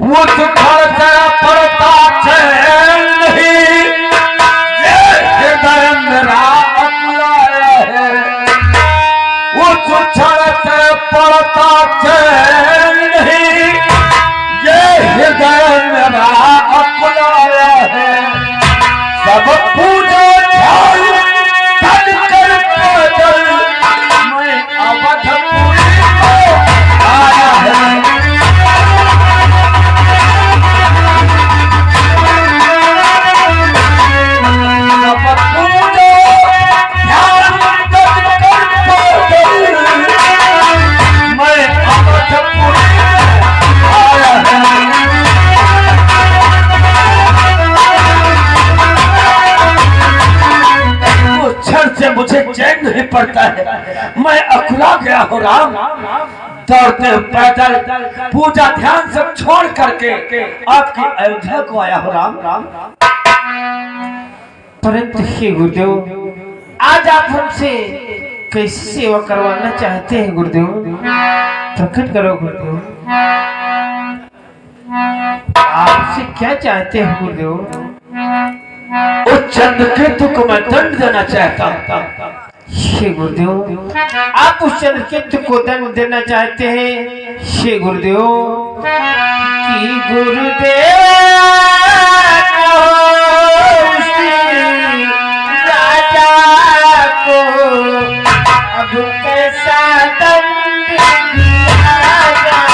वो सुखड़ से पड़ता चैन नहीं, ये हृदय मेरा अपनाया है। वो सुखड़ से पड़ता चैन नहीं, ये हृदय मेरा अपनाया है। सब पूजा ध्यान तन कर पैदल मैं अवधपुरी को आया है। से मुझे चैन नहीं पड़ता है, मैं अकुला गया हूँ राम। दौड़ते पैदल पूजा ध्यान सब छोड़ करके आपकी अयोध्या को आया हूँ राम। परंतु हे गुरुदेव, आज आप हमसे कैसी सेवा करवाना चाहते हैं गुरुदेव? प्रकट करो गुरुदेव, आपसे क्या चाहते हैं गुरुदेव? उस चंद्रकेतु को मैं दंड देना चाहता हूँ। हे गुरुदेव, आप उस चंद्रकेतु को दंड देना चाहते हैं? हे गुरुदेव, कि गुरुदेव राजा को अब कैसा दंड दिया जाए?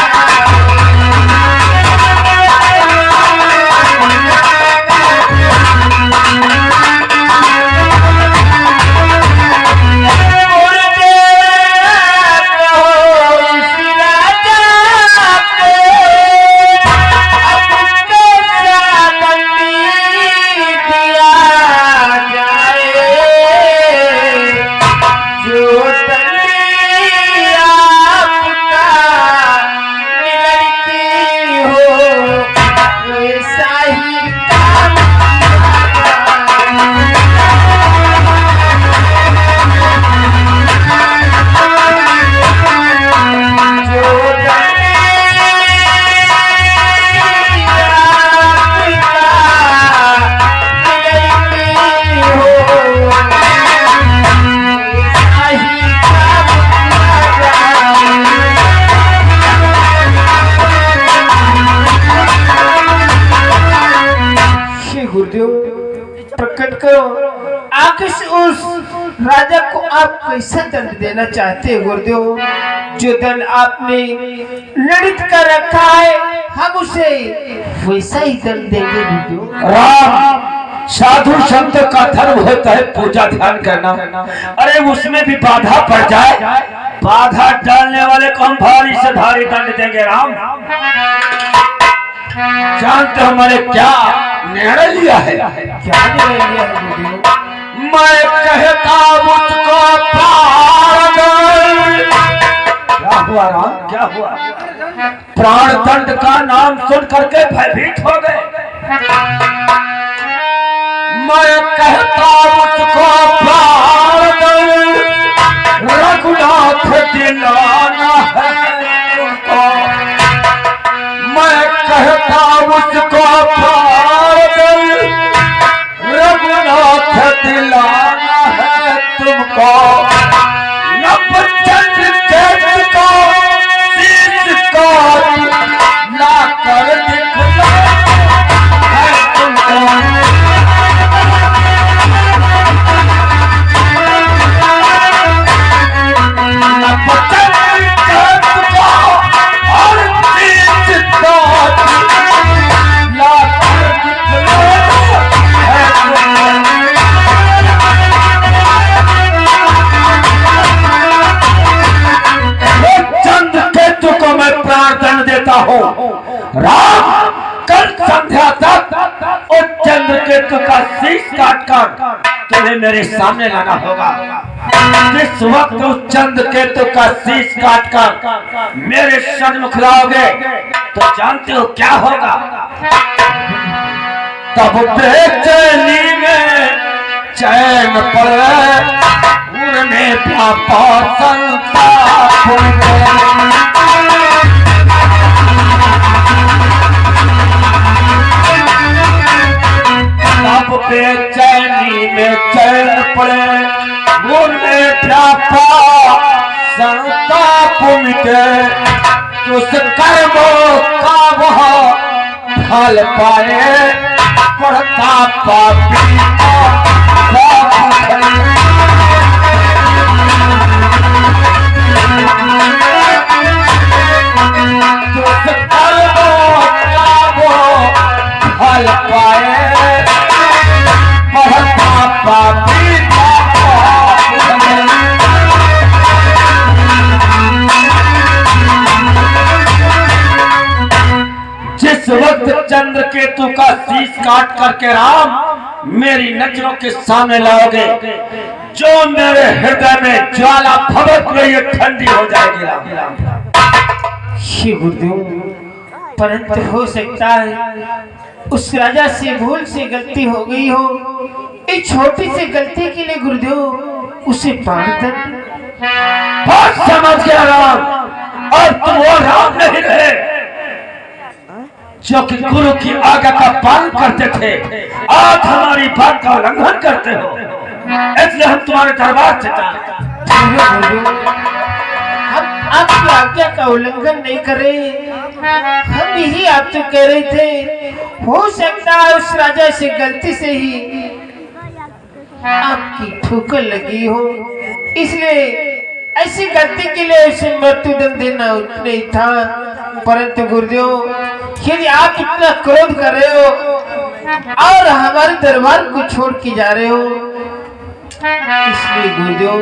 प्रकट करो, आखिर उस राजा को आप कैसा दंड देना चाहते हैं गुरुदेव? जो दंड आपने लड़ित कर रखा है, हम उसे वैसा ही दंड देंगे गुरुदेव। राम, साधु संत का धर्म होता है पूजा ध्यान करना। अरे उसमें भी बाधा पड़ जाए, बाधा डालने वाले को हम भारी से भारी दंड देंगे राम। जानते हमारे क्या निर्णय लिया है? क्या निर्णय लिया है गुरुदेव? मैं कहता मुझको पागल। क्या हुआ राम, क्या हुआ? प्राण दंड का नाम सुन करके भयभीत हो गए। मैं कहता मुझको पागल, रघुनाथ दिलाना है तुमको। मैं कहता मुझको पागल, रघुनाथ दिलाना है तुमको। नभ चंद्रकेतु को शीश को ला कर दिखला है तुमको। नभ चंद्रकेतु को और शीश को ला कर दिखला है तुमको। चंद्रकेतु को मैं प्रार्थना देता हूँ राम, कल संध्या तक उस चंद्रकेतु का शीश काट कर तुम्हें मेरे सामने लाना होगा। जिस वक्त उस चंद्रकेतु का शीश काट कर मेरे सन्मुख लाओगे तो जानते हो क्या होगा? तब बेचैनी में चैन पड़े, उनमें पापा संताप। उस कर्मों का वह फल पाए, पढ़ता पापी फल पाए, पढ़ता पापी जिस वक्त चंद्र केतु का शीश काट करके राम मेरी नजरों के सामने लाओगे, जो मेरे हृदय में ज्वाला भड़क रही है ठंडी हो जाएगी राम। श्री गुरुदेव, परंतु हो सकता है उस राजा से भूल से गलती हो गई हो। इस छोटी सी गलती के लिए गुरुदेव उसे पागल बहुत समझ गया राम। और तुम वो राम नहीं रहे जो कि गुरु की आज्ञा का पालन करते थे, आज हमारी बात का उल्लंघन करते हो, इसलिए हम तुम्हारे दरबार से हम आपकी आज्ञा का उल्लंघन नहीं कर रहे, हम यही आपसे कह रहे थे हो सकता है उस राजा से गलती से ही आपकी ठोकर लगी हो, इसलिए ऐसी गलती के लिए उसे मृत्युदंड देना उचित नहीं था। परंतु गुरुदेव, यदि आप इतना क्रोध कर रहे हो और हमारे दरबार को छोड़ के जा रहे हो, इसलिए गुरुदेव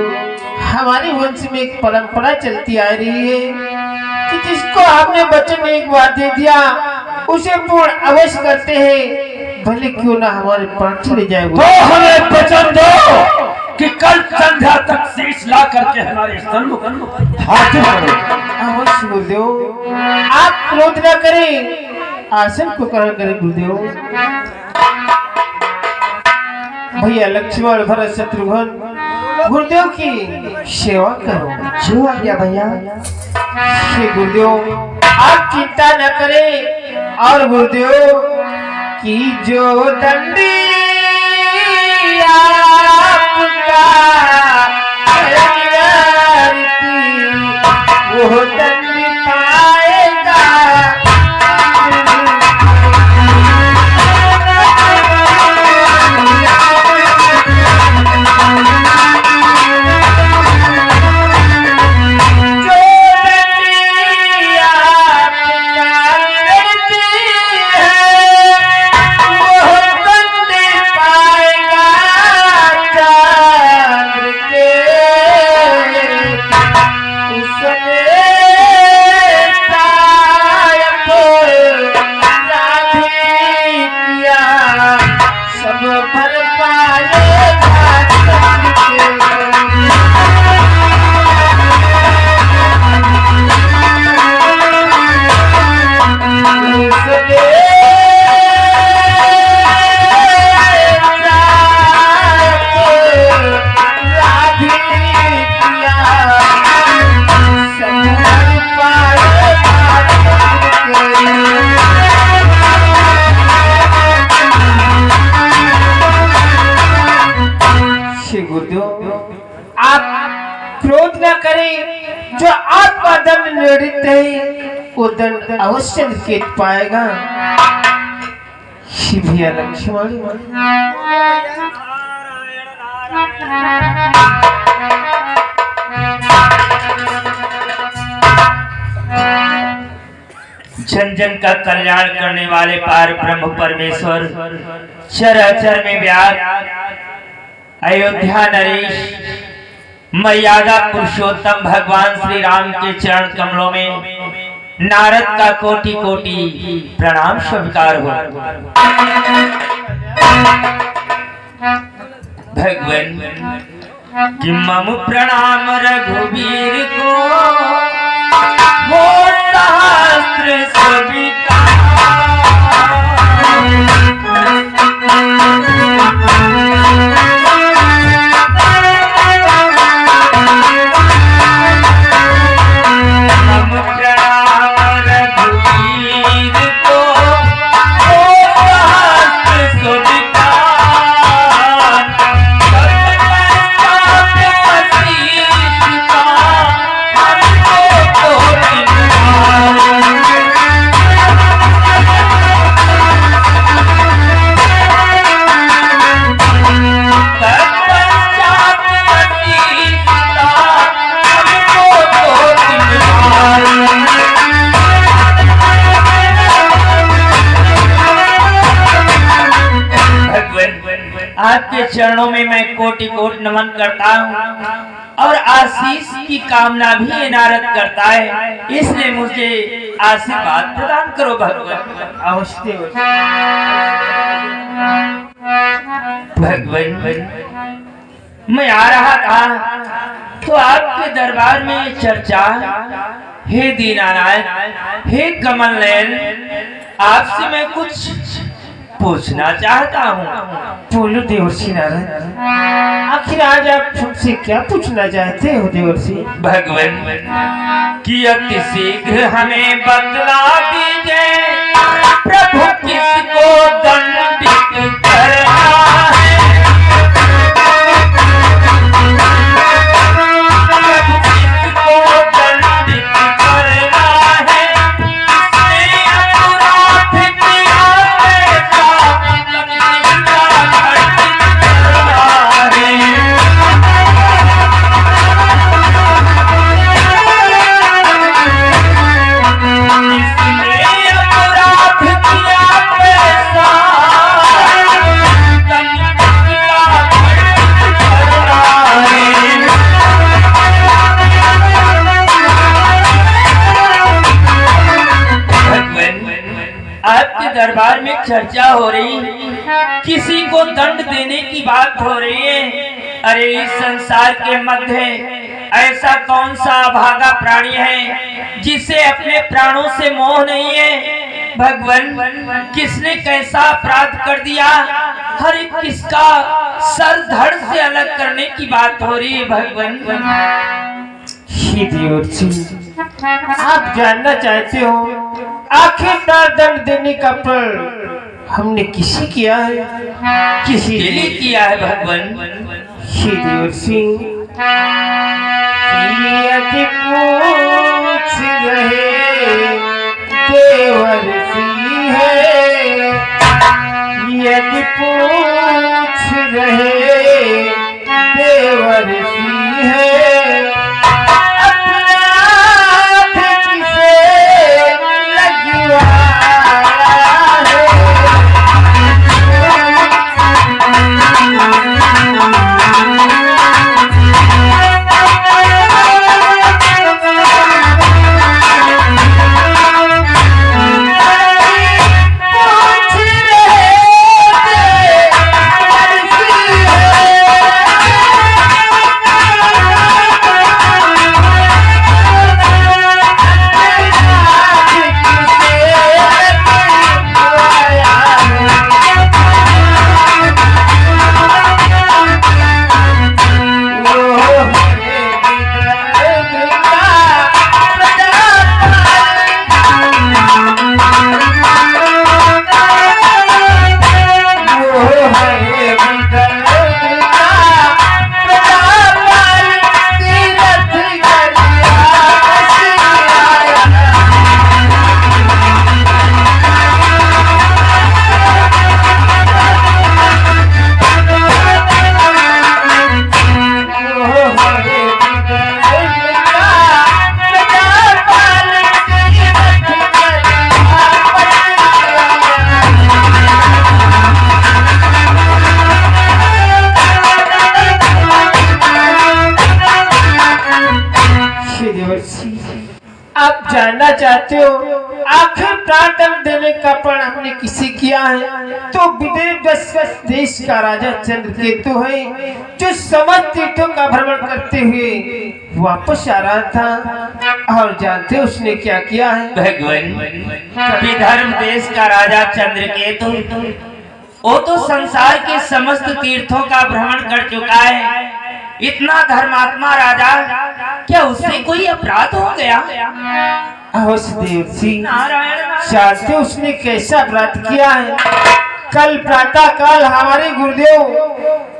हमारे वंश में एक परंपरा चलती आ रही है कि जिसको आपने वचन एक बार दे दिया उसे पूर्ण अवश्य करते हैं, भले क्यों ना हमारे प्राण चले जाए। तो हमें वचन दो कि कल संध्या तक शीश ला करके हमारे सन्मुख हाजिर करो। अवश्य गुरुदेव, आप क्रोध न करें, आसन को ग्रहण करें गुरुदेव। भैया लक्ष्मण भरत शत्रुघ्न गुरुदेव की सेवा करो। जो आ गया भैया। श्री गुरुदेव, आप चिंता न करें। और गुरुदेव की जो दंडी आपका वो दंडी पाएगा। आप क्रोध न करें, जो आपका दंड निर्णित है वो दंड अवश्य निकेत पाएगा। भैया लक्ष्मण, जन जन का कल्याण करने वाले पार ब्रह्म परमेश्वर चराचर में व्याप्त अयोध्या नरेश मर्यादा पुरुषोत्तम भगवान श्री राम के चरण कमलों में नारद का कोटि कोटि प्रणाम स्वीकार हो। भगवान कि मम प्रणाम रघुवीर को हो सहस्र स्वीकार। आपके चरणों में मैं कोटि कोटि नमन करता हूँ और आशीष की कामना भी इनारत करता है, इसलिए मुझे आशीर्वाद प्रदान करो भगवान। अवश्य भगवान मैं आ रहा था तो आपके दरबार में चर्चा, हे दीनानाथ, हे कमल नयन, आपसे मैं कुछ पूछना चाहता हूँ। बोलो देवर्षि नारद, आखिर आज आप हमसे क्या पूछना चाहते हो देवर्षि? भगवान कि अति शीघ्र हमें बतला दीजिए, प्रभु किसको दंडित करना है। दरबार में चर्चा हो रही, किसी को दंड देने की बात हो रही है। अरे इस संसार के मध्य ऐसा कौन सा अभागा प्राणी है जिसे अपने प्राणों से मोह नहीं है। भगवान किसने कैसा अपराध कर दिया, हर एक किसका सर धड़ से अलग करने की बात हो रही है। भगवान आप जानना चाहते हो आखिरकार दंड देने का प्रण हमने किसे किया है, किसी के लिए किया है। भगवान श्री सिंह यदि पूछ रहे देवर्षि है, यदि पूछ रहे देवर्षि है, आप जानना चाहते हो आखिर प्राण देने का प्रण हमने किसे किया है, तो विदेश देश का राजा चंद्रकेतु है, जो समस्त तीर्थों का भ्रमण करते हुए वापस आ रहा था। और जानते हो उसने क्या किया है? भगवान विदर्भ देश का राजा चंद्रकेतु, वो तो संसार के समस्त तीर्थों का भ्रमण कर चुका है। इतना धर्मात्मा राजा, क्या उससे कोई अपराध हो गया? देव सिंह जानते उसने कैसा अपराध किया है? कल प्रातः काल हमारे गुरुदेव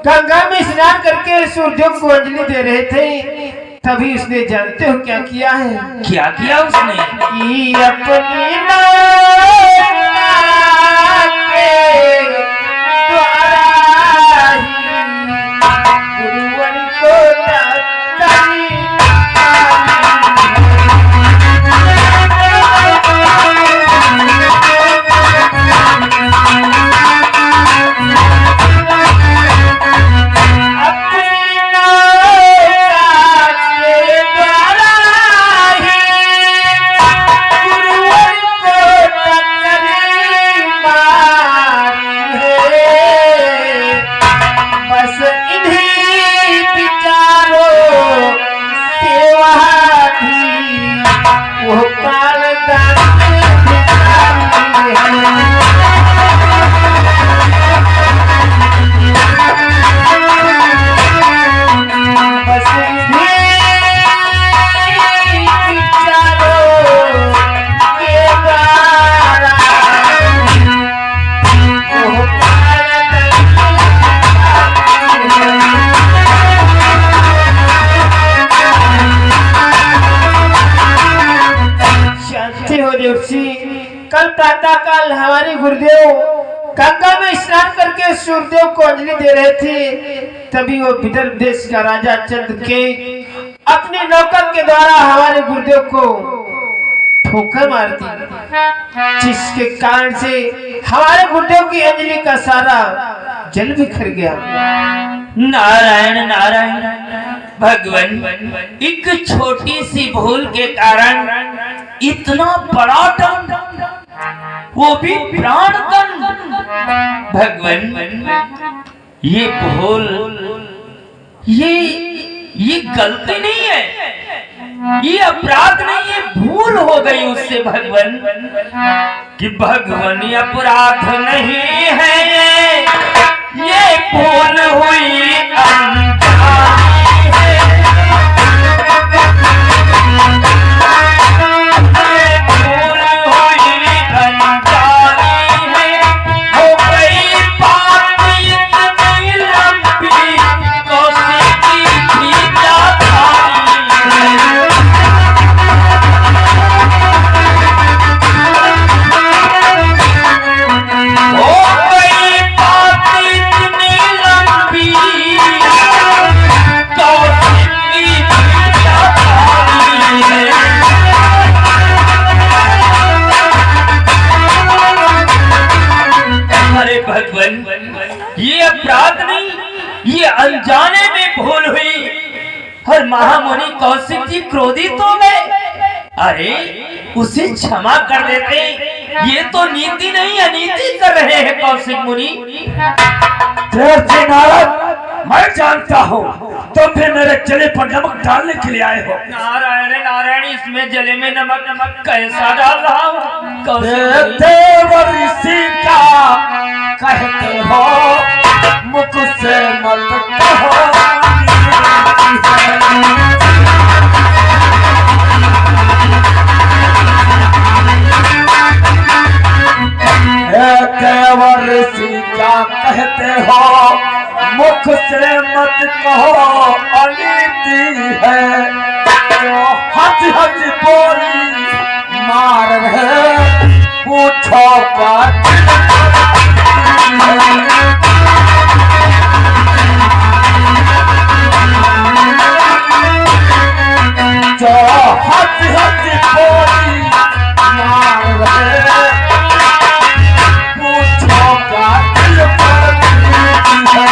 गंगा में स्नान करके सूर्यदेव को अंजलि दे रहे थे, तभी उसने जानते हो क्या किया है? क्या किया उसने? कि अपनी बस विचारों के द्वारा ओह शांति हो देवसी। कल प्रातः काल हमारे गुरुदेव गंगा में स्नान करके सूर्यदेव को अंजलि दे रहे थे, तभी वो विदर्भ देश का राजा चंद्रकेत अपने नौकर के द्वारा हमारे गुरुदेव को ठोकर मार दी, जिसके कारण से हमारे गुरुदेव की अंजलि का सारा जल बिखर गया। नारायण नारायण भगवान, एक छोटी सी भूल के कारण इतना बड़ा दंड, वो भी प्राण दंड। भगवान, ये भूल, ये गलती नहीं है, ये अपराध नहीं है, भूल हो गई उससे भगवान। कि भगवान ये अपराध नहीं है, ये भूल हुई अनजानी है। ये भूल हुई अनजानी है, हो गई बात इतनी लंबी, कोसी की भी जानी है। हो गई बात इतनी लंबी, कोसी की भी जानी है। अरे भगवान, ये अपराध नहीं, ये अनजाने में भूल हुई। और महामुनि कौशिक जी क्रोधित हो गए। अरे उसे क्षमा कर देते, ये तो नीति नहीं अनीति कर रहे हैं कौशिक मुनि। देवजी नारद, मैं जानता हूँ तुम भी मेरे जले पर नमक डालने के लिए आए हो। नारायण नारायण, इसमें जले में नमक नमक कैसा डाल रहा हूँ कौशिक मुनि? देव ऋषि का कहते हो, मुख से मत कहो। देव ऋषि क्या कहते हो, मुख से मत कहो, अनीति है। जो हंस हंस बोली मार रहे, पूछो क्या जो हंस हंस बोली मार रहे, पूछो क्या दिल पर बीती है।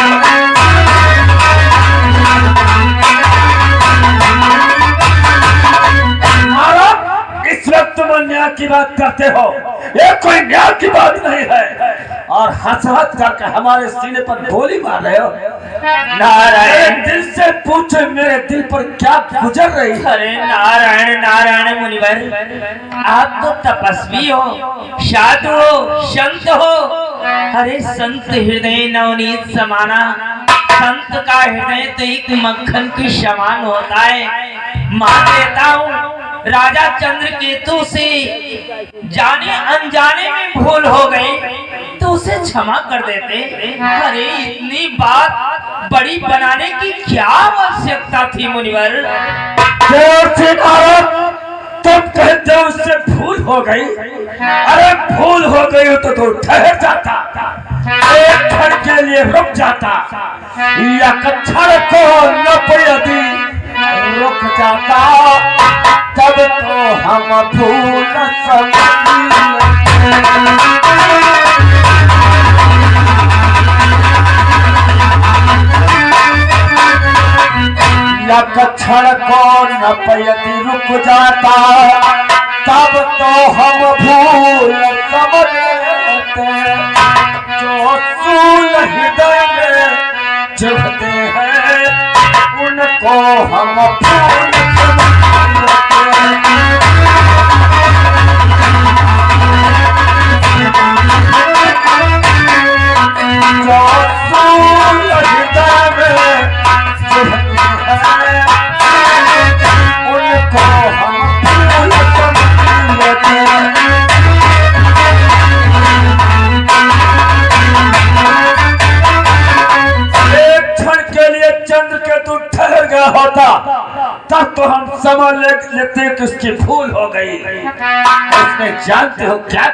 महाराज, इस वक्त तुम न्याय की बात करते हो, ये कोई न्याय की बात नहीं है। और हंस हंस करके हमारे सीने पर गोली मार रहे हो। नारायण, दिल से पूछो मेरे दिल पर क्या गुजर रही है। अरे नारायण नारायण मुनिवर, आप तो तपस्वी हो, साधु हो, संत हो। अरे संत हृदय नवनीत समाना, संत का हृदय तो एक मक्खन के समान होता है। मान लेता हूँ राजा चंद्रकेतु से जाने अनजाने में भूल हो गई, तो उसे क्षमा कर देते। अरे इतनी बात बड़ी बनाने की क्या आवश्यकता थी मुनिवर? तुम कहते हो उससे भूल हो गई। अरे भूल हो गई हो तो ठहर जाता, एक क्षण के लिए रुक जाता, या क्षण को यदि रुक जाता, तब तो हम भूल क्षण को यदि रुक जाता, तब तो हम भूल समझ लेते। जो सूल हृदय में चुभते हैं, उनको हम भूल समझ लेते। तब तो हम समझ लेते कि उसकी भूल हो गई। उसने जानते हो क्या